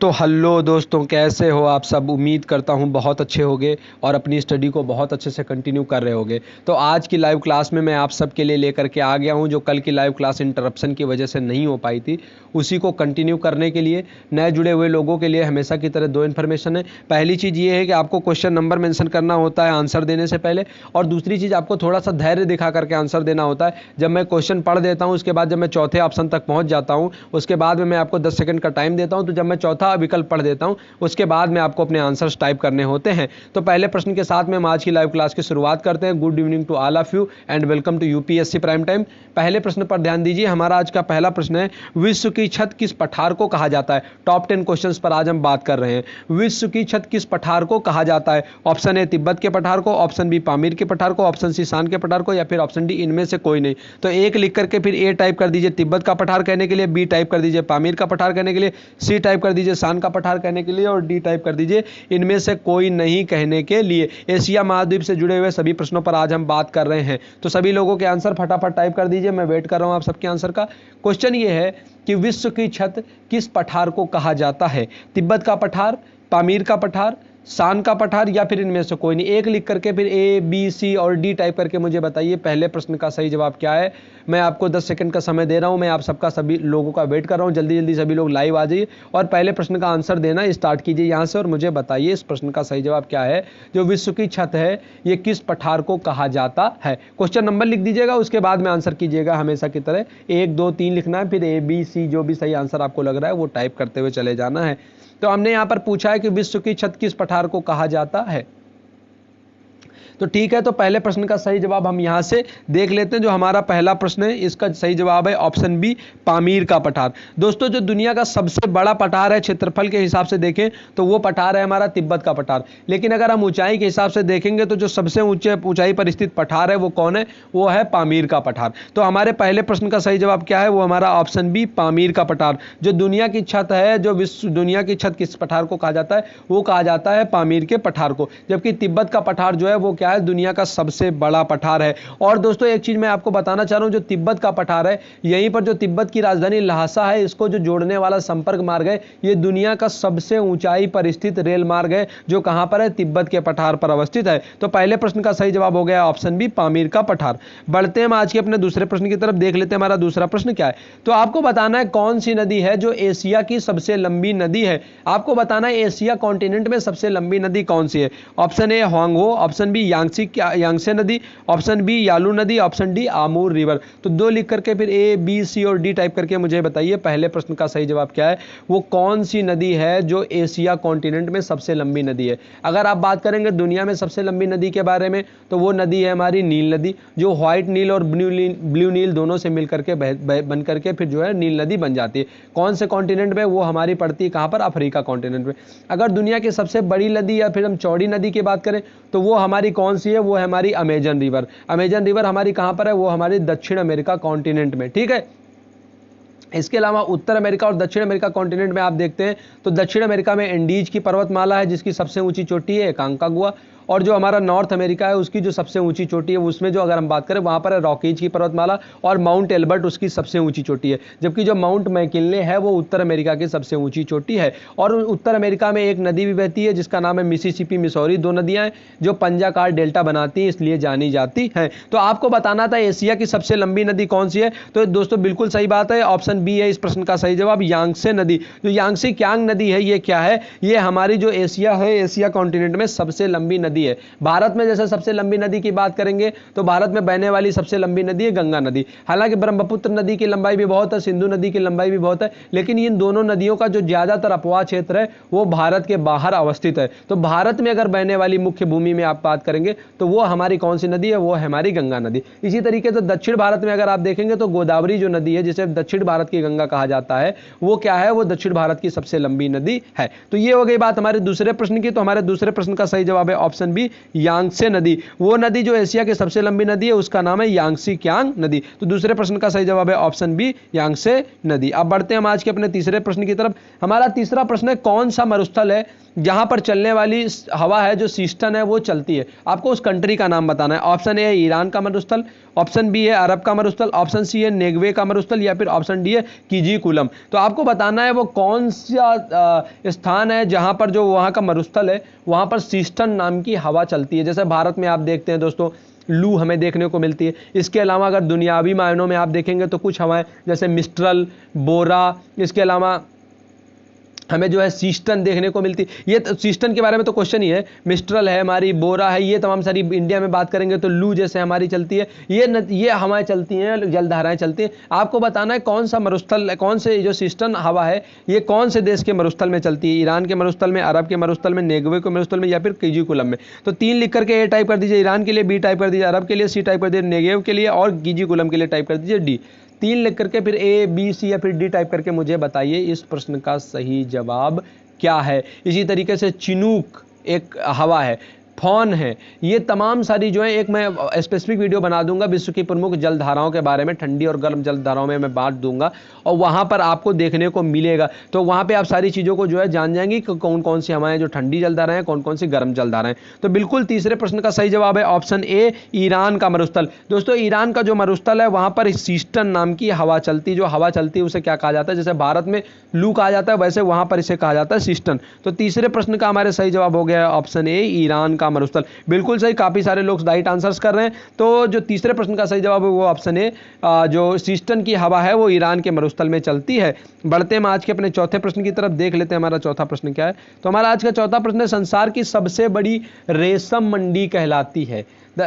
तो हेलो दोस्तों, कैसे हो आप सब। उम्मीद करता हूँ बहुत अच्छे होगे और अपनी स्टडी को बहुत अच्छे से कंटिन्यू कर रहे होगे। तो आज की लाइव क्लास में मैं आप सब के लिए लेकर के आ गया हूँ, जो कल की लाइव क्लास इंटरप्शन की वजह से नहीं हो पाई थी, उसी को कंटिन्यू करने के लिए नए जुड़े हुए लोगों के लिए हमेशा की तरह दो इन्फॉर्मेशन है। पहली चीज़ ये है कि आपको क्वेश्चन नंबर मेंशन करना होता है आंसर देने से पहले, और दूसरी चीज़ आपको थोड़ा सा धैर्य दिखा करके आंसर देना होता है। जब मैं क्वेश्चन पढ़ देता हूँ, उसके बाद जब मैं चौथे ऑप्शन तक पहुँच जाता हूँ, उसके बाद में मैं आपको 10 सेकंड का टाइम देता हूँ। तो जब मैं चौथा विकल्प पढ़ देता हूँ, उसके बाद में आपको अपने आंसर्स टाइप करने होते हैं। तो पहले प्रश्न के साथ में हम आज की लाइव क्लास की शुरुआत करते हैं। Good evening to all of you and welcome to UPSC prime time. पहले प्रश्न पर ध्यान दीजिए। हमारा आज का पहला प्रश्न है, विश्व की छत किस पठार को कहा जाता है। टॉप 10 क्वेश्चंस पर आज हम बात कर रहे हैं। विश्व की छत किस पठार को कहा जाता है। ऑप्शन ए तिब्बत के पठार को, ऑप्शन बी पामीर के पठार को, ऑप्शन सी शान के पठार को, या फिर ऑप्शन डी इनमें से कोई नहीं। तो एक लिख करके फिर ए टाइप कर दीजिए तिब्बत का पठार कहने के लिए, बी टाइप कर दीजिए पामीर का पठार कहने के लिए, सी टाइप कर दीजिए शान का पठार कहने के लिए, और डी टाइप कर दीजिए इनमें से कोई नहीं कहने के लिए। एशिया महाद्वीप से जुड़े हुए सभी प्रश्नों पर आज हम बात कर रहे हैं। तो सभी लोगों के आंसर फटाफट टाइप कर दीजिए, मैं वेट कर रहा हूं आप सबके आंसर का। क्वेश्चन ये है कि विश्व की छत किस पठार को कहा जाता है। तिब्बत का पठार, पामीर का पठार, शान का पठार, या फिर इनमें से कोई नहीं। एक लिख करके फिर ए बी सी और डी टाइप करके मुझे बताइए पहले प्रश्न का सही जवाब क्या है। मैं आपको 10 सेकंड का समय दे रहा हूं। मैं आप सबका सभी लोगों का वेट कर रहा हूं। जल्दी जल्दी सभी लोग लाइव आ जाइए और पहले प्रश्न का आंसर देना स्टार्ट कीजिए यहां से, और मुझे बताइए इस प्रश्न का सही जवाब क्या है। जो विश्व की छत है ये किस पठार को कहा जाता है। क्वेश्चन नंबर लिख दीजिएगा, उसके बाद में आंसर कीजिएगा हमेशा की तरह। 1 2 3 लिखना है, फिर ए बी सी जो भी सही आंसर आपको लग रहा है वो टाइप करते हुए चले जाना है। तो हमने यहां पर पूछा है कि विश्व की छत किस पठार को कहा जाता है। तो ठीक है, तो पहले प्रश्न का सही जवाब हम यहां से देख लेते हैं। जो हमारा पहला प्रश्न है इसका सही जवाब है ऑप्शन बी पामीर का पठार। दोस्तों, जो दुनिया का सबसे बड़ा पठार है क्षेत्रफल के हिसाब से देखें तो वो पठार है हमारा तिब्बत का पठार। लेकिन अगर हम ऊंचाई के हिसाब से देखेंगे तो जो सबसे ऊंचाई पर स्थित पठार है वो कौन है, वो है पामीर का पठार। तो हमारे पहले प्रश्न का सही जवाब क्या है, वो हमारा ऑप्शन बी पामीर का पठार। जो दुनिया की छत है, जो विश्व दुनिया की छत किस पठार को कहा जाता है, वो कहा जाता है पामीर के पठार को। जबकि तिब्बत का पठार जो है वो क्या है, दुनिया का सबसे बड़ा पठार है। और दोस्तों एक चीज मैं आपको बताना चाह रहा हूं, जो तिब्बत का पठार है, यहीं पर जो तिब्बत की राजधानी ल्हासा है, इसको जो जोड़ने वाला संपर्क मार्ग है, ये दुनिया का सबसे ऊंचाई पर स्थित रेल मार्ग है, जो कहां पर है, तिब्बत के पठार पर अवस्थित है। तो पहले प्रश्न का सही जवाब हो गया ऑप्शन बी पामीर का पठार। बढ़ते हैं हम आज के अपने दूसरे प्रश्न की तरफ, देख लेते हैं हमारा दूसरा प्रश्न क्या है। तो आपको बताना है कौन सी नदी है जो एशिया की सबसे लंबी नदी है। आपको बताना है एशिया कॉन्टिनेंट में सबसे लंबी नदी कौन सी है। Option A Hwang Ho, option B Yangtze नदी, ऑप्शन बी यालू नदी, ऑप्शन डी आमूर रिवर। तो दो लिख करके फिर ए बी सी और डी टाइप करके मुझे बताइए पहले प्रश्न का सही जवाब क्या है। वो कौन सी नदी है जो एशिया कॉन्टिनेंट में सबसे लंबी नदी है। अगर आप बात करेंगे दुनिया में सबसे लंबी नदी के बारे में, तो वो नदी है हमारी नील नदी, जो व्हाइट नील और ब्लू नील दोनों से मिल करके बन करके फिर जो है नील नदी बन जाती है। कौन से कॉन्टिनेंट में, वो हमारी पड़ती है कहां पर, अफ्रीका कॉन्टिनेंट में। अगर दुनिया की सबसे बड़ी नदी या फिर हम चौड़ी नदी की बात करें तो वो हमारी कौन सी है, वो है हमारी अमेजन रिवर। अमेजन रिवर हमारी कहां पर है, वो हमारी दक्षिण अमेरिका कॉन्टिनेंट में। ठीक है, इसके अलावा उत्तर अमेरिका और दक्षिण अमेरिका कॉन्टिनेंट में आप देखते हैं तो दक्षिण अमेरिका में एंडीज की पर्वतमाला है, जिसकी सबसे ऊंची चोटी है कांकागुआ। और जो हमारा नॉर्थ अमेरिका है उसकी जो सबसे ऊंची चोटी है, उसमें जो अगर हम बात करें वहां पर है रॉकीज की पर्वतमाला, और माउंट एल्बर्ट उसकी सबसे ऊंची चोटी है। जबकि जो माउंट मैकिन्ले है वो उत्तर अमेरिका की सबसे ऊंची चोटी है। और उत्तर अमेरिका में एक नदी भी बहती है जिसका नाम है मिसिसिपी मिसौरी। दो नदियां हैं जो पंजाकार डेल्टा बनाती हैं, इसलिए जानी जाती हैं। तो आपको बताना था एशिया की सबसे लंबी नदी कौन सी है। तो दोस्तों बिल्कुल सही बात है, ऑप्शन बी है इस प्रश्न का सही जवाब, यांगसे नदी। जो यांगसे क्यांग नदी है ये क्या है, ये हमारी जो एशिया है, एशिया कॉन्टिनेंट में सबसे लंबी नदी है। भारत में जैसे सबसे लंबी नदी की बात करेंगे तो भारत में बहने वाली सबसे लंबी नदी है गंगा नदी। हालांकि ब्रह्मपुत्र नदी की लंबाई भी बहुत है, सिंधु नदी की लंबाई भी बहुत है, लेकिन इन दोनों नदियों का जो ज्यादातर अपवाह क्षेत्र है वो भारत के बाहर अवस्थित है। तो भारत में अगर बहने वाली मुख्य भूमि में आप बात करेंगे तो वो हमारी कौन सी नदी है, वो है हमारी गंगा नदी। इसी तरीके से दक्षिण भारत में अगर आप देखेंगे तो गोदावरी जो नदी है, जिसे दक्षिण भारत की गंगा कहा जाता है, वो क्या है, वो दक्षिण भारत की सबसे लंबी नदी है। तो ये हो गई बात हमारे दूसरे प्रश्न की। तो हमारे दूसरे प्रश्न का सही जवाब है ऑप्शन बी यांगसे नदी। वो नदी जो एशिया की सबसे लंबी नदी है उसका नाम है यांगसी क्यांग नदी। तो दूसरे प्रश्न का सही जवाब है ऑप्शन बी यांगसे नदी। अब बढ़ते हैं हम आज के अपने तीसरे प्रश्न की तरफ। हमारा तीसरा प्रश्न है, कौन सा मरुस्थल है जहां पर चलने वाली हवा है जो सिस्टन है वो चलती है। आपको उस कंट्री का नाम बताना है। ऑप्शन ए है ईरान का मरुस्थल, ऑप्शन बी है अरब का मरुस्थल, ऑप्शन सी है नेगवे का मरुस्थल, या फिर ऑप्शन डी है कीजीकुलम। तो आपको बताना है वो कौन सा स्थान है जहां पर जो वहां का मरुस्थल है वहां पर सीस्टन नाम की हवा चलती है। जैसे भारत में आप देखते हैं दोस्तों लू हमें देखने को मिलती है। इसके अलावा अगर दुनियावी मायनों में आप देखेंगे तो कुछ हवाएं जैसे मिस्ट्रल, बोरा, इसके अलावा हमें जो है सीस्टन देखने को मिलती। ये सीस्टन के बारे में तो क्वेश्चन ही है, मिस्ट्रल है हमारी, बोरा है, ये तमाम सारी इंडिया में बात करेंगे तो लू जैसे हमारी चलती है, ये हवाएं चलती हैं, जलधाराएं चलती हैं। आपको बताना है कौन सा मरुस्थल, कौन से जो सीस्टन हवा है ये कौन से देश के मरुस्थल में चलती है, ईरान के मरुस्थल में, अरब के मरुस्थल में, नेगवे के मरुस्थल में या फिर कीजीकुलम में। तो 3 लिख करके ए टाइप कर दीजिए ईरान के लिए, बी टाइप कर दीजिए अरब के लिए, सी टाइप कर दीजिए नेगेव के लिए और कीजीकुलम के लिए टाइप कर दीजिए डी। 3 लिख करके फिर ए, बी, सी या फिर डी टाइप करके मुझे बताइए इस प्रश्न का सही जवाब क्या है। इसी तरीके से चिनूक एक हवा है, फॉन है, ये तमाम सारी जो है एक मैं स्पेसिफिक वीडियो बना दूंगा विश्व की प्रमुख जलधाराओं के बारे में, ठंडी और गर्म जलधाराओं में मैं बांट दूंगा और वहां पर आपको देखने को मिलेगा। तो वहां पे आप सारी चीजों को जो है जान जाएंगे कि कौन कौन सी हवाएं जो ठंडी जलधाराएं हैं, कौन कौन सी गर्म जलधाराएं। तो बिल्कुल तीसरे प्रश्न का सही जवाब है ऑप्शन ए, ईरान का मरुस्थल। दोस्तों ईरान का जो मरुस्थल है वहां पर सीस्टन नाम की हवा चलती, जो हवा चलती है उसे क्या कहा जाता है, जैसे भारत में लू कहा जाता है वैसे वहां पर इसे कहा जाता है सीस्टन। तो तीसरे प्रश्न का हमारे सही जवाब हो गया ऑप्शन ए, ईरान का मरुस्थल। बिल्कुल सही, काफी सारे लोग राइट आंसर्स कर रहे हैं। तो जो तीसरे प्रश्न का सही जवाब है वो ऑप्शन ए, जो सीस्टन की हवा है वो ईरान के मरुस्थल में चलती है। बढ़ते हैं आज के अपने चौथे प्रश्न की तरफ, देख लेते हैं हमारा चौथा प्रश्न क्या है। तो हमारा आज का चौथा प्रश्न है संसार की सबसे बड़ी रेशम मंडी कहलाती है।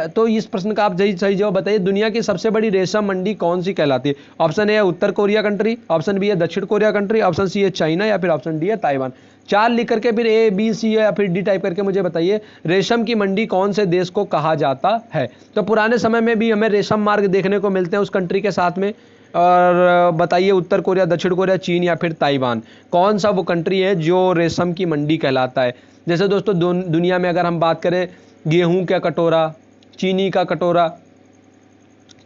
तो इस प्रश्न का आप सही जवाब बताइए, दुनिया की सबसे बड़ी रेशम मंडी कौन सी कहलाती है। ऑप्शन ए है उत्तर कोरिया कंट्री, ऑप्शन बी है दक्षिण कोरिया कंट्री, ऑप्शन सी है चाइना या फिर ऑप्शन डी है ताइवान। 4 लिख करके फिर ए, बी, सी या फिर डी टाइप करके मुझे बताइए रेशम की मंडी कौन से देश को कहा जाता है। तो पुराने समय में भी हमें रेशम मार्ग देखने को मिलते हैं उस कंट्री के साथ में, और बताइए उत्तर कोरिया, दक्षिण कोरिया, चीन या फिर ताइवान, कौन सा वो कंट्री है जो रेशम की मंडी कहलाता है। जैसे दोस्तों दुनिया में अगर हम बात करें गेहूं का कटोरा, चीनी का कटोरा,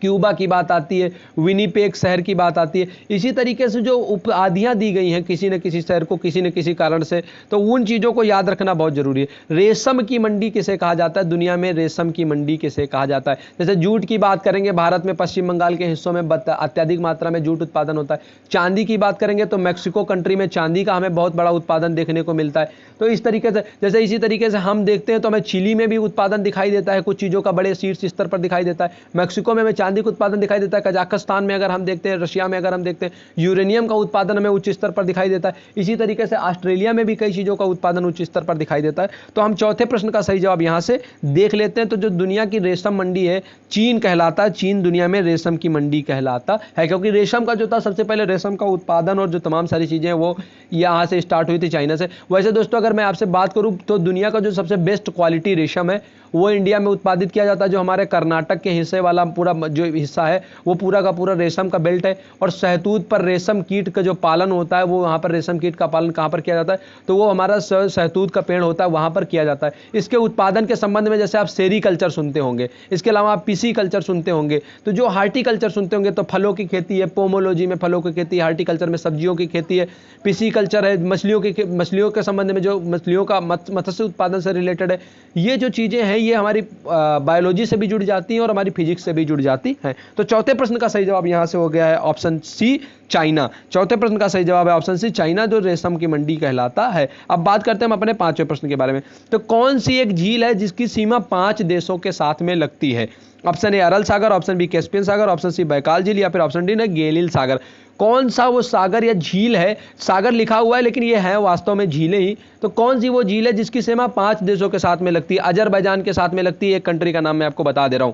क्यूबा की बात आती है, विनीपेग शहर की बात आती है। इसी तरीके से जो उपाधियां दी गई हैं किसी न किसी शहर को किसी न किसी कारण से, तो उन चीज़ों को याद रखना बहुत जरूरी है। रेशम की मंडी किसे कहा जाता है, दुनिया में रेशम की मंडी किसे कहा जाता है। जैसे जूट की बात करेंगे, भारत में पश्चिम बंगाल के हिस्सों में अत्यधिक मात्रा में जूट उत्पादन होता है। चांदी की बात करेंगे तो मैक्सिको कंट्री में चांदी का हमें बहुत बड़ा उत्पादन देखने को मिलता है। तो इस तरीके से जैसे इसी तरीके से हम देखते हैं तो हमें चिली में भी उत्पादन दिखाई देता है, कुछ चीज़ों का बड़े शीर्ष स्तर पर दिखाई देता है। मैक्सिको में हमें चांदी का उत्पादन दिखाई देता है, कजाकिस्तान में अगर हम देखते हैं, रशिया में अगर हम देखते हैं यूरेनियम का उत्पादन हमें उच्च स्तर पर दिखाई देता है। इसी तरीके से ऑस्ट्रेलिया में भी कई चीज़ों का उत्पादन उच्च स्तर पर दिखाई देता है। तो हम चौथे प्रश्न का सही जवाब यहाँ से देख लेते हैं। तो जो दुनिया की रेशम मंडी है चीन कहलाता है, चीन दुनिया में रेशम की मंडी कहलाता है, क्योंकि रेशम का जो था सबसे पहले रेशम का उत्पादन और जो तमाम सारी चीज़ें वो यहाँ से स्टार्ट हुई थी चाइना से। वैसे दोस्तों अगर मैं आपसे बात करूँ तो दुनिया का जो सबसे बेस्ट क्वालिटी रेशम है वो इंडिया में उत्पादित किया जाता है। जो हमारे कर्नाटक के हिस्से वाला पूरा जो हिस्सा है वो पूरा का पूरा रेशम का बेल्ट है, और शहतूत पर रेशम कीट का जो पालन होता है वो वहाँ पर रेशम कीट का पालन कहाँ पर किया जाता है, तो वो हमारा शहतूत का पेड़ होता है वहाँ पर किया जाता है। इसके उत्पादन के संबंध में जैसे आप सेरीकल्चर सुनते होंगे, इसके अलावा आप पीसी कल्चर सुनते होंगे, तो जो हार्टिकल्चर सुनते होंगे तो फलों की खेती है, पोमोलॉजी में फलों की खेती, हार्टिकल्चर में सब्जियों की खेती है, पीसी कल्चर है मछलियों के संबंध में जो मछलियों का मत्स्य उत्पादन से रिलेटेड है। ये जो चीज़ें हैं ये हमारी बायोलॉजी से भी जुड़ जाती हैं और हमारी फिजिक्स से भी जुड़ जाती हैं। तो चौथे प्रश्न का सही जवाब यहां से हो गया है ऑप्शन सी, चाइना। चौथे प्रश्न का सही जवाब है ऑप्शन सी, चाइना, जो रेशम की मंडी कहलाता है। अब बात करते हैं हम अपने पांचवें प्रश्न के बारे में। तो कौन सी एक झील है जिसकी सीमा 5 देशों के साथ में लगती है। ऑप्शन ए अरल सागर, ऑप्शन बी कैस्पियन सागर, ऑप्शन सी बैकाल झील या फिर ऑप्शन डी गेलिल सागर। कौन सा वो सागर या झील है, सागर लिखा हुआ है लेकिन ये है वास्तव में झीलें ही, तो कौन सी वो झील है जिसकी सीमा 5 देशों के साथ में लगती है। अजरबैजान के साथ में लगती है, एक कंट्री का नाम मैं आपको बता दे रहा हूं।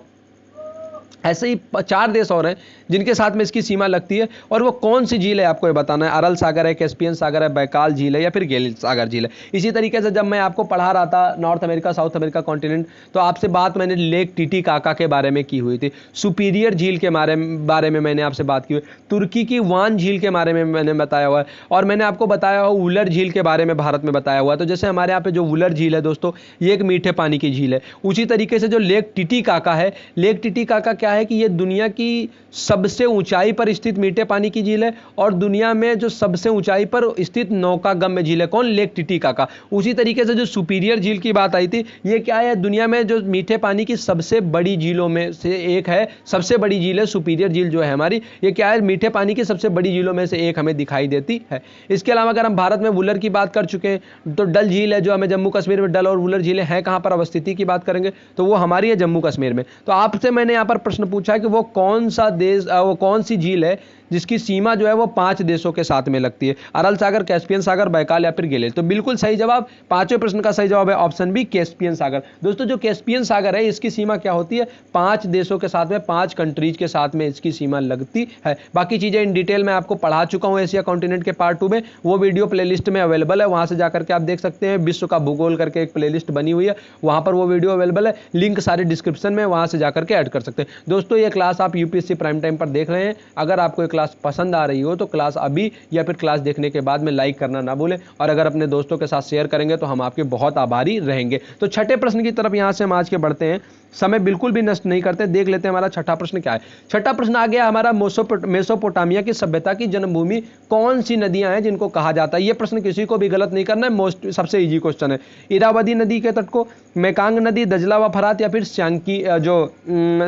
ऐसे ही 4 देश और हैं जिनके साथ में इसकी सीमा लगती है, और वो कौन सी झील है आपको ये बताना है। अरल सागर है, कैस्पियन सागर है, बैकाल झील है या फिर गेलिल सागर झील है। इसी तरीके से जब मैं आपको पढ़ा रहा था north America south America continent, तो आपसे बात मैंने लेक टिटिकाका के बारे में की हुई थी, सुपीरियर झील के बारे में मैंने आपसे बात की हुई, तुर्की की वान झील के बारे में मैंने बताया हुआ है, और मैंने आपको बताया हुआ वुलर झील के बारे में भारत में बताया हुआ है। तो जैसे हमारे यहाँ पे जो वुलर झील है दोस्तों, ये एक मीठे पानी की झील है। उसी तरीके से जो लेक टिटिकाका है, लेक टिटिकाका क्या है, है कि ये दुनिया की सबसे ऊंचाई पर स्थित मीठे पानी की झील है और दुनिया में जो सबसे ऊंचाई पर स्थित नौकागम्य झील है, कौन? Lake Titicaca. उसी तरीके से जो सुपीरियर झील की बात आई थी, ये क्या है? दुनिया में जो मीठे पानी की सबसे बड़ी झीलों में से एक है, सबसे बड़ी झील है सुपीरियर झील जो है हमारी, ये क्या है? मीठे पानी की सबसे बड़ी झीलों में से एक हमें दिखाई देती है। इसके अलावा अगर हम भारत में वुलर की बात कर चुके हैं तो डल झील है जो हमें जम्मू कश्मीर में, डल और वुलर झीलें हैं कहां पर अवस्थिति की बात करेंगे तो वो हमारी है जम्मू कश्मीर में। तो आपसे मैंने यहां पर प्रश्न पूछा है कि वो कौन सा देश, वो कौन सी झील है जिसकी सीमा जो है वो 5 देशों के साथ में लगती है? अरल सागर, कैस्पियन सागर, बैकाल या फिर गिलेज। तो बिल्कुल सही जवाब, पांचवें प्रश्न का सही जवाब है ऑप्शन बी, कैस्पियन सागर। दोस्तों जो कैस्पियन सागर है इसकी सीमा क्या होती है? 5 देशों के साथ में, 5 कंट्रीज के साथ में इसकी सीमा लगती है। बाकी चीजें इन डिटेल में आपको पढ़ा चुका हूं एशिया कॉन्टिनेंट के पार्ट 2 में, वो वीडियो प्लेलिस्ट में अवेलेबल है, वहां से जाकर के आप देख सकते हैं। विश्व का भूगोल करके एक प्लेलिस्ट बनी हुई है, वहां पर वो वीडियो अवेलेबल है, लिंक सारे डिस्क्रिप्शन में, वहां से जाकर के ऐड कर सकते हैं। दोस्तों ये क्लास आप यूपीएससी प्राइम टाइम पर देख रहे हैं, अगर आपको ये क्लास पसंद आ रही हो तो क्लास अभी या फिर क्लास देखने के बाद में लाइक करना ना भूलें, और अगर अपने दोस्तों के साथ शेयर करेंगे तो हम आपके बहुत आभारी रहेंगे। तो छठे प्रश्न की तरफ यहां से हम आज के बढ़ते हैं, समय बिल्कुल भी नष्ट नहीं करते, देख लेते हैं हमारा छठा प्रश्न क्या है। छठा प्रश्न आ गया हमारा, मेसोपोटामिया की सभ्यता की जन्मभूमि कौन सी नदियां हैं जिनको कहा जाता है? यह प्रश्न किसी को भी गलत नहीं करना है, सबसे इजी क्वेश्चन है। इरावदी नदी के तट को, मेकांग नदी, दजला व फरात या फिर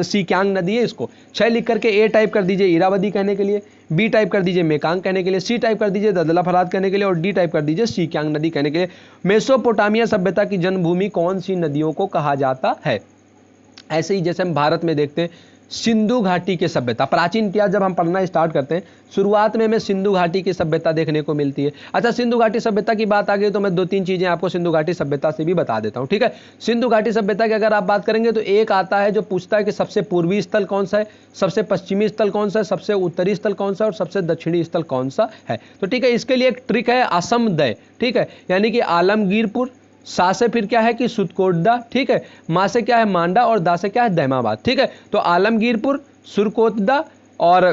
सीक्यांग नदी है, इसको 6 लिख करके ए टाइप कर दीजिए इरावदी कहने के लिए, बी टाइप कर दीजिए मेकांग कहने के लिए, सी टाइप कर दीजिए दजला फरात कहने के लिए और डी टाइप कर दीजिए सीक्यांग नदी कहने के लिए। मेसोपोटामिया सभ्यता की जन्मभूमि कौन सी नदियों को कहा जाता है? ऐसे ही जैसे हम भारत में देखते हैं सिंधु घाटी की सभ्यता, प्राचीन इतिहास जब हम पढ़ना स्टार्ट करते हैं शुरुआत में हमें सिंधु घाटी की सभ्यता देखने को मिलती है। अच्छा, सिंधु घाटी सभ्यता की बात आ गई तो मैं 2-3 चीजें आपको सिंधु घाटी सभ्यता से भी बता देता हूं, ठीक है। सिंधु घाटी सभ्यता की अगर आप बात करेंगे तो एक आता है जो पूछता है कि सबसे पूर्वी स्थल कौन सा है, सबसे पश्चिमी स्थल कौन सा है, सबसे उत्तरी स्थल कौन सा है और सबसे दक्षिणी स्थल कौन सा है। तो ठीक है, इसके लिए एक ट्रिक है असमदय, ठीक है, यानी कि आलमगीरपुर, सा से फिर क्या है कि सुरकोटदा, ठीक है, मां से क्या है मांडा और दा से क्या है दैमाबाद, ठीक है। तो आलमगीरपुर, सुरकोटदा और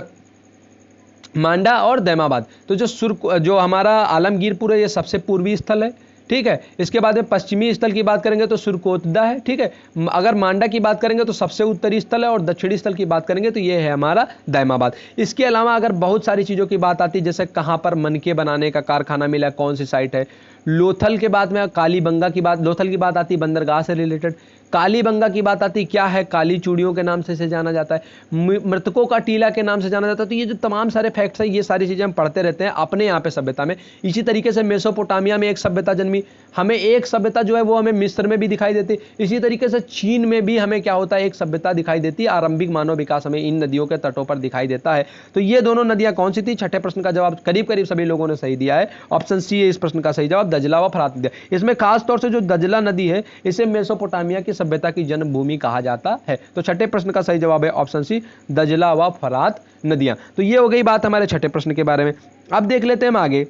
मांडा और दैमाबाद। तो जो हमारा आलमगीरपुर है ये सबसे पूर्वी स्थल है, ठीक है। इसके बाद में पश्चिमी स्थल की बात करेंगे तो सुरकोतदा है, ठीक है। अगर मांडा की बात करेंगे तो सबसे उत्तरी स्थल है और दक्षिणी स्थल की बात करेंगे तो ये है हमारा दैमाबाद। इसके अलावा अगर बहुत सारी चीज़ों की बात आती है, जैसे कहाँ पर मनके बनाने का कारखाना मिला, कौन सी साइट है। लोथल के बाद में कालीबंगा की बात, लोथल की बात आती है बंदरगाह से रिलेटेड। कालीबंगा की बात आती क्या है, काली चूड़ियों के नाम से इसे जाना जाता है। मृतकों का टीला के नाम से जाना जाता है। तो ये जो तमाम सारे फैक्ट्स हैं, ये सारी चीज़ें हम पढ़ते रहते हैं अपने यहाँ पे सभ्यता में। इसी तरीके से मेसोपोटामिया में एक सभ्यता जन्मी, हमें एक सभ्यता जो है वो हमें मिस्र में भी दिखाई देती। इसी तरीके से चीन में भी हमें क्या होता है, एक सभ्यता दिखाई देती है। आरंभिक मानव विकास हमें इन नदियों के तटों पर दिखाई देता है। तो ये दोनों नदियां कौन सी थी? छठे प्रश्न का जवाब करीब करीब सभी लोगों ने सही दिया है, ऑप्शन सी है इस प्रश्न का सही जवाब, दजला व फरात नदी। इसमें खास तौर से जो दजला नदी है इसे मेसोपोटामिया की सभ्यता की जन्मभूमि कहा जाता है। तो छठे प्रश्न का सही जवाब है ऑप्शन सी, दजला व फरात नदियां। तो ये हो गई बात हमारे छठे प्रश्न के बारे में। अब देख लेते हैं हम आगे,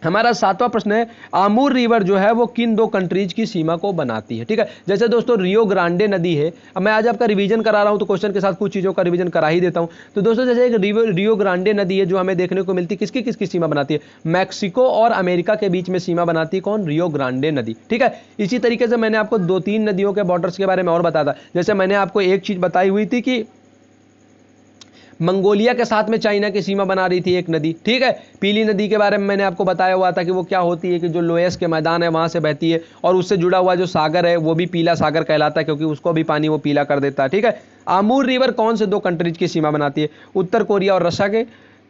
हमारा सातवां प्रश्न है, आमूर रिवर जो है वो किन दो कंट्रीज की सीमा को बनाती है? ठीक है, जैसे दोस्तों रियो ग्रांडे नदी है। अब मैं आज आपका रिवीजन करा रहा हूं तो क्वेश्चन के साथ कुछ चीजों का रिवीजन करा ही देता हूं। तो दोस्तों जैसे एक रियो ग्रांडे नदी है जो हमें देखने को मिलती है, किसकी किसकी सीमा बनाती है? मैक्सिको और अमेरिका के बीच में सीमा बनाती है कौन? रियो ग्रांडे नदी, ठीक है। इसी तरीके से मैंने आपको 2-3 नदियों के बॉर्डर्स के बारे में और बताया था। जैसे मैंने आपको एक चीज बताई हुई थी कि मंगोलिया के साथ में चाइना की सीमा बना रही थी एक नदी, ठीक है। पीली नदी के बारे में मैंने आपको बताया हुआ था कि वो क्या होती है कि जो लोएस के मैदान है वहां से बहती है और उससे जुड़ा हुआ जो सागर है वो भी पीला सागर कहलाता है क्योंकि उसको भी पानी वो पीला कर देता है, ठीक है। आमूर रिवर कौन से दो कंट्रीज की सीमा बनाती है? उत्तर कोरिया और रशिया के,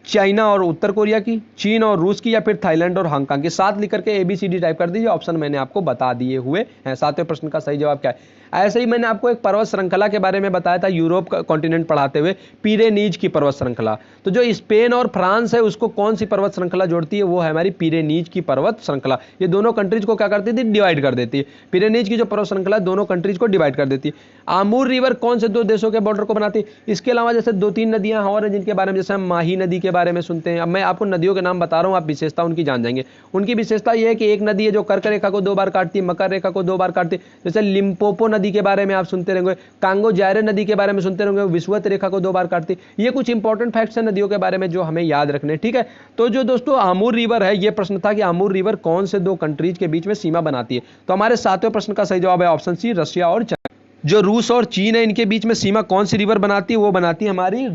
चाइना और उत्तर कोरिया की, चीन और रूस की, या फिर थाईलैंड और हांगकांग की? 7 लिख करके ABCD टाइप कर दीजिए, ऑप्शन मैंने आपको बता दिए हुए हैं। सातवें प्रश्न का सही जवाब क्या है? ऐसे ही मैंने आपको एक पर्वत श्रृंखला के बारे में बताया था यूरोप का कॉन्टिनेंट पढ़ाते हुए, पिरेनीज की पर्वत श्रृंखला। तो जो स्पेन और फ्रांस है उसको कौन सी पर्वत श्रृंखला जोड़ती है? वो है हमारी पिरेनीज की पर्वत श्रृंखला। ये दोनों कंट्रीज को क्या करती थी? डिवाइड कर देती है। पिरेनीज की जो पर्वत श्रृंखला दोनों कंट्रीज को डिवाइड कर देती है। आमूर रिवर कौन से दो देशों के बॉर्डर को बनाती है? इसके अलावा जैसे 2-3 नदियां और हैं जिनके बारे में, जैसे हम माही नदी के बारे में सुनते हैं। अब मैं आपको नदियों के नाम बता रहा हूं, आप विशेषता उनकी जान जाएंगे। उनकी विशेषता यह है कि एक नदी है जो कर्क रेखा को 2 बार काटती है, मकर रेखा को 2 बार काटती है। जैसे लिम्पोपो नदी के बारे में आप सुनते रहेंगे, कांगो जायरे नदी के बारे में सुनते रहेंगे, विषुवत रेखा को 2 बार काटती। ये कुछ इंपॉर्टेंट फैक्ट्स हैं नदियों के बारे में जो हमें याद रखने, ठीक है। तो जो दोस्तों आमूर रिवर है, ये प्रश्न था कि आमूर रिवर कौन से दो कंट्रीज के बीच में सीमा बनाती है। तो हमारे 7वें प्रश्न का सही जवाब है ऑप्शन सी, रशिया और चाइना। जो रूस और चीन है इनके बीच में सीमा कौन सी रिवर बनाती है? वो बनाती है हमारी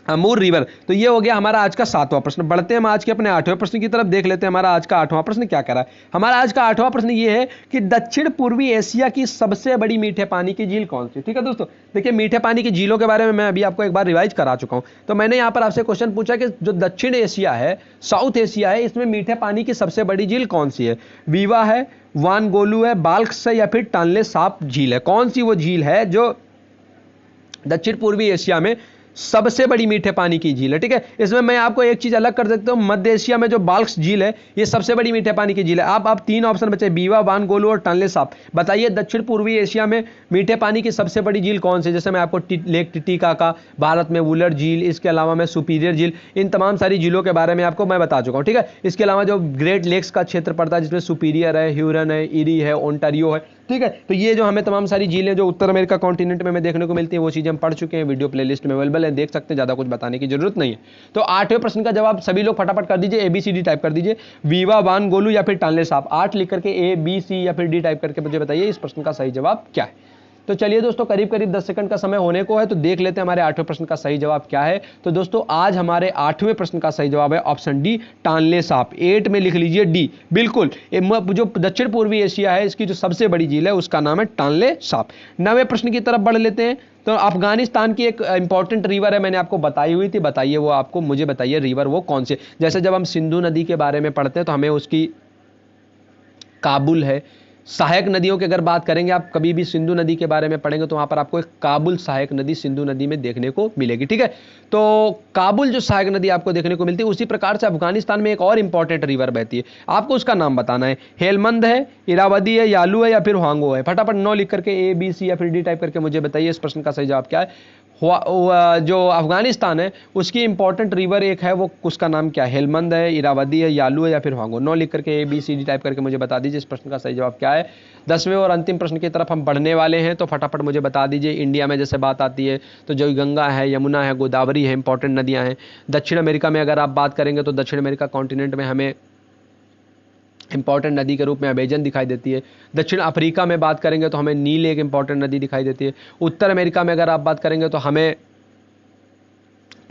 अमूर रिवर। तो ये हो गया हमारा आज का 7वां प्रश्न। बढ़ते हैं हम आज के अपने 8वें प्रश्न की तरफ, देख लेते हैं हमारा आज का 8वां प्रश्न क्या कह रहा है। हमारा आज का 8वां प्रश्न ये है कि दक्षिण पूर्वी एशिया की सबसे बड़ी मीठे पानी की झील कौन सी? ठीक है दोस्तों, देखिए मीठे पानी की झीलों के बारे में मैं अभी आपको एक बार रिवाइज करा चुका हूं। तो मैंने यहां पर आपसे क्वेश्चन पूछा कि जो दक्षिण एशिया है, साउथ एशिया है, इसमें मीठे पानी की सबसे बड़ी झील कौन सी है? वीवा है, वानगोलू है, बाल्क्स है, या फिर टानले साप झील है? कौन सी वो झील है जो दक्षिण पूर्वी एशिया में सबसे बड़ी मीठे पानी की झील है? ठीक है, इसमें मैं आपको एक चीज अलग कर सकता हूं, मध्य एशिया में जो बाल्क्स झील है ये सबसे बड़ी मीठे पानी की झील है। आप 3 ऑप्शन बचे, बीवा, वानगोलू और टनले साप। बताइए दक्षिण पूर्वी एशिया में मीठे पानी की सबसे बड़ी झील कौन सी? जैसे मैं आपको लेक टिटिकाका, भारत में वुलर झील, इसके अलावा मैं सुपीरियर झील, इन तमाम सारी झीलों के बारे में आपको मैं बता चुका हूं। ठीक है, इसके अलावा जो ग्रेट लेक्स का क्षेत्र पड़ता है जिसमें सुपीरियर है, ह्यूरन है, इरी है, ओंटारियो है। ठीक है, तो ये जो हमें तमाम सारी झीलें जो उत्तर अमेरिका कॉन्टिनेंट में हमें देखने को मिलती है वो चीजें हम पढ़ चुके हैं, वीडियो प्लेलिस्ट में अवेलेबल है, देख सकते हैं, ज्यादा कुछ बताने की जरूरत नहीं है। तो 8वें प्रश्न का जवाब सभी लोग फटाफट कर दीजिए, ABCD टाइप कर दीजिए, वीवा, वानगोलू या फिर टानले साप। 8 लिख करके A, B, C या फिर D टाइप करके मुझे बताइए इस प्रश्न का सही जवाब क्या है। तो चलिए दोस्तों, करीब करीब 10 सेकंड का समय होने को है, तो देख लेते हैं हमारे 8वें प्रश्न का सही जवाब क्या है। तो दोस्तों आज हमारे 8वें प्रश्न का सही जवाब है ऑप्शन डी, टानले साप। 8 में लिख लीजिए डी, बिल्कुल। जो दक्षिण पूर्वी एशिया है इसकी जो सबसे बड़ी झील है उसका नाम है टानले साप। 9वें प्रश्न की तरफ बढ़ लेते हैं। तो अफगानिस्तान की एक इंपॉर्टेंट रिवर है, मैंने आपको बताई हुई थी, बताइए वो आपको, मुझे बताइए रिवर वो कौन से। जैसे जब हम सिंधु नदी के बारे में पढ़ते हैं तो हमें उसकी काबुल है, सहायक नदियों की अगर बात करेंगे, आप कभी भी सिंधु नदी के बारे में पढ़ेंगे तो वहां पर आपको एक काबुल सहायक नदी सिंधु नदी में देखने को मिलेगी। ठीक है, तो काबुल जो सहायक नदी आपको देखने को मिलती है, उसी प्रकार से अफगानिस्तान में एक और इंपॉर्टेंट रिवर बहती है, आपको उसका नाम बताना है। हेलमंद है, इरावदी है, यालू है या फिर हांगो है? फटाफट 9 लिख करके A, B, C या फिर D टाइप करके मुझे बताइए इस प्रश्न का सही जवाब क्या है। जो अफगानिस्तान है उसकी इंपॉर्टेंट रिवर एक है, वो उसका नाम क्या है? हेलमंद है, इरावदी है, यालू है या फिर हांगो? 9 लिख करके ABCD टाइप करके मुझे बता दीजिए इस प्रश्न का सही जवाब क्या है। 10वें और अंतिम प्रश्न की तरफ हम बढ़ने वाले हैं, तो फटाफट मुझे बता दीजिए। इंडिया में जैसे बात आती है तो जो गंगा है, यमुना है, गोदावरी है, इंपॉर्टेंट नदियां हैं। दक्षिण अमेरिका में अगर आप बात करेंगे तो दक्षिण अमेरिका कॉन्टिनेंट में हमें इंपॉर्टेंट नदी के रूप में अमेजन दिखाई देती है। दक्षिण अफ्रीका में बात करेंगे तो हमें नील एक इंपॉर्टेंट नदी दिखाई देती है। उत्तर अमेरिका में अगर आप बात करेंगे तो हमें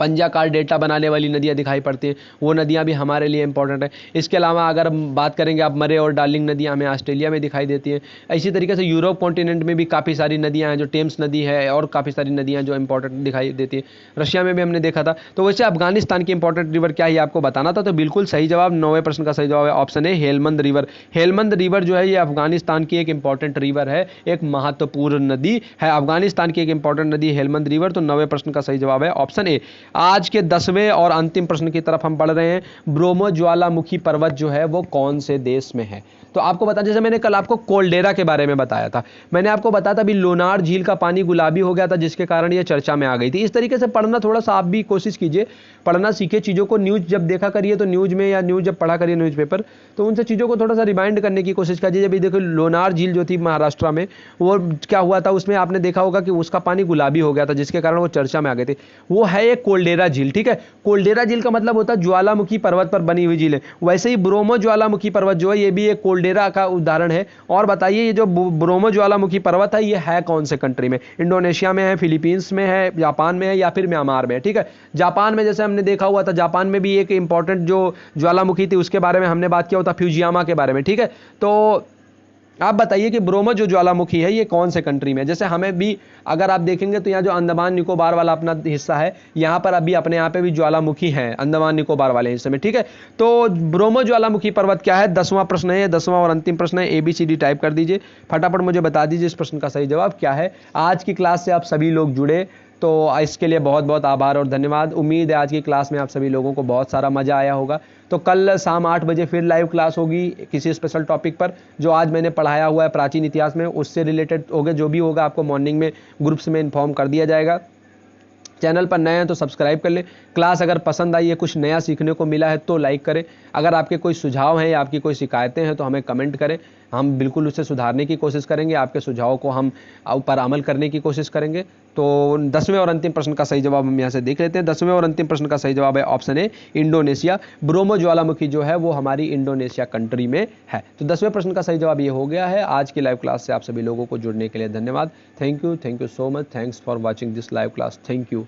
पंजाकार डेल्टा बनाने वाली नदियां दिखाई पड़ती हैं, वो नदियां भी हमारे लिए इंपॉर्टेंट है। इसके अलावा अगर हम बात करेंगे आप मरे और डार्लिंग नदियां हमें ऑस्ट्रेलिया में दिखाई देती हैं। इसी तरीके से यूरोप कॉन्टिनेंट में भी काफ़ी सारी नदियां हैं, जो टेम्स नदी है और काफ़ी सारी नदियां जो इंपॉर्टेंट दिखाई देती हैं। रशिया में भी हमने देखा था। तो वैसे अफगानिस्तान की इंपॉर्टेंट रिवर क्या है आपको बताना था, तो बिल्कुल सही जवाब 9वें प्रश्न का सही जवाब है ऑप्शन है हेलमंद रिवर। हेलमंद रिवर जो है ये अफगानिस्तान की एक इंपॉर्टेंट रिवर है, एक महत्वपूर्ण नदी है, अफगानिस्तान की एक इंपॉर्टेंट नदी हेलमंद रिवर। तो 9वें प्रश्न का सही जवाब है ऑप्शन ए। आज के 10वें और अंतिम प्रश्न की तरफ हम बढ़ रहे हैं। ब्रोमो ज्वालामुखी पर्वत जो है वो कौन से देश में है? तो आपको बता, जैसे मैंने कल आपको कोल्डेरा के बारे में बताया था, मैंने आपको बताया था अभी लोनार झील का पानी गुलाबी हो गया था जिसके कारण ये चर्चा में आ गई थी। इस तरीके से पढ़ना थोड़ा सा आप भी कोशिश कीजिए, पढ़ना सीखे चीज़ों को। न्यूज़ जब देखा करिए तो न्यूज़ में, या न्यूज़ जब पढ़ा करिए न्यूज़पेपर, तो उनसे चीज़ों को थोड़ा सा रिमाइंड करने की कोशिश कीजिए। जब देखो लोनार झील जो थी महाराष्ट्र में, वो क्या हुआ था, उसमें आपने देखा होगा कि उसका पानी गुलाबी हो गया था जिसके कारण वो चर्चा में आ गए थे। वो है एक कोल्डेरा झील। ठीक है, कोल्डेरा झील का मतलब होता है ज्वालामुखी पर्वत पर बनी हुई झील है। वैसे ही ब्रोमो ज्वालामुखी पर्वत जो है ये भी एक कोल्डेरा का उदाहरण है। और बताइए ये जो ब्रोमो ज्वालामुखी पर्वत है ये है कौन से कंट्री में? इंडोनेशिया में है, फिलीपींस में है, जापान में है या फिर म्यांमार में है? ठीक है, जापान में जैसे हमने देखा हुआ था, जापान में भी एक इंपॉर्टेंट जो ज्वालामुखी थी उसके बारे में हमने बात किया होता, फ्यूजियामा के बारे में। ठीक है, तो आप बताइए कि ब्रोमो जो ज्वालामुखी है ये कौन से कंट्री में है? जैसे हमें भी अगर आप देखेंगे तो यहाँ जो अंडमान निकोबार वाला अपना हिस्सा है, यहाँ पर अभी अपने यहाँ पे भी ज्वालामुखी है अंडमान निकोबार वाले हिस्से में। ठीक है, तो ब्रोमो ज्वालामुखी पर्वत क्या है? 10वां प्रश्न है, 10वां और अंतिम प्रश्न है। ABCD टाइप कर दीजिए, फटाफट मुझे बता दीजिए इस प्रश्न का सही जवाब क्या है। आज की क्लास से आप सभी लोग जुड़े तो इसके लिए बहुत बहुत आभार और धन्यवाद। उम्मीद है आज की क्लास में आप सभी लोगों को बहुत सारा मजा आया होगा। तो कल शाम 8 बजे फिर लाइव क्लास होगी किसी स्पेशल टॉपिक पर, जो आज मैंने पढ़ाया हुआ है प्राचीन इतिहास में, उससे रिलेटेड होगा। जो भी होगा आपको मॉर्निंग में ग्रुप्स में इन्फॉर्म कर दिया जाएगा। चैनल पर नए हैं तो सब्सक्राइब कर लें। क्लास अगर पसंद आई है, कुछ नया सीखने को मिला है तो लाइक करें। अगर आपके कोई सुझाव हैं या आपकी कोई शिकायतें हैं तो हमें कमेंट करें। हम बिल्कुल उसे सुधारने की कोशिश करेंगे, आपके सुझावों को हम ऊपर अमल करने की कोशिश करेंगे। तो 10वें और अंतिम प्रश्न का सही जवाब हम यहाँ से देख लेते हैं। 10वें और अंतिम प्रश्न का सही जवाब है ऑप्शन ए, इंडोनेशिया। ब्रोमो ज्वालामुखी जो है वो हमारी इंडोनेशिया कंट्री में है। तो 10वें प्रश्न का सही जवाब ये हो गया है। आज की लाइव क्लास से आप सभी लोगों को जुड़ने के लिए धन्यवाद। Thank you so much. Thanks for watching this live class. Thank you.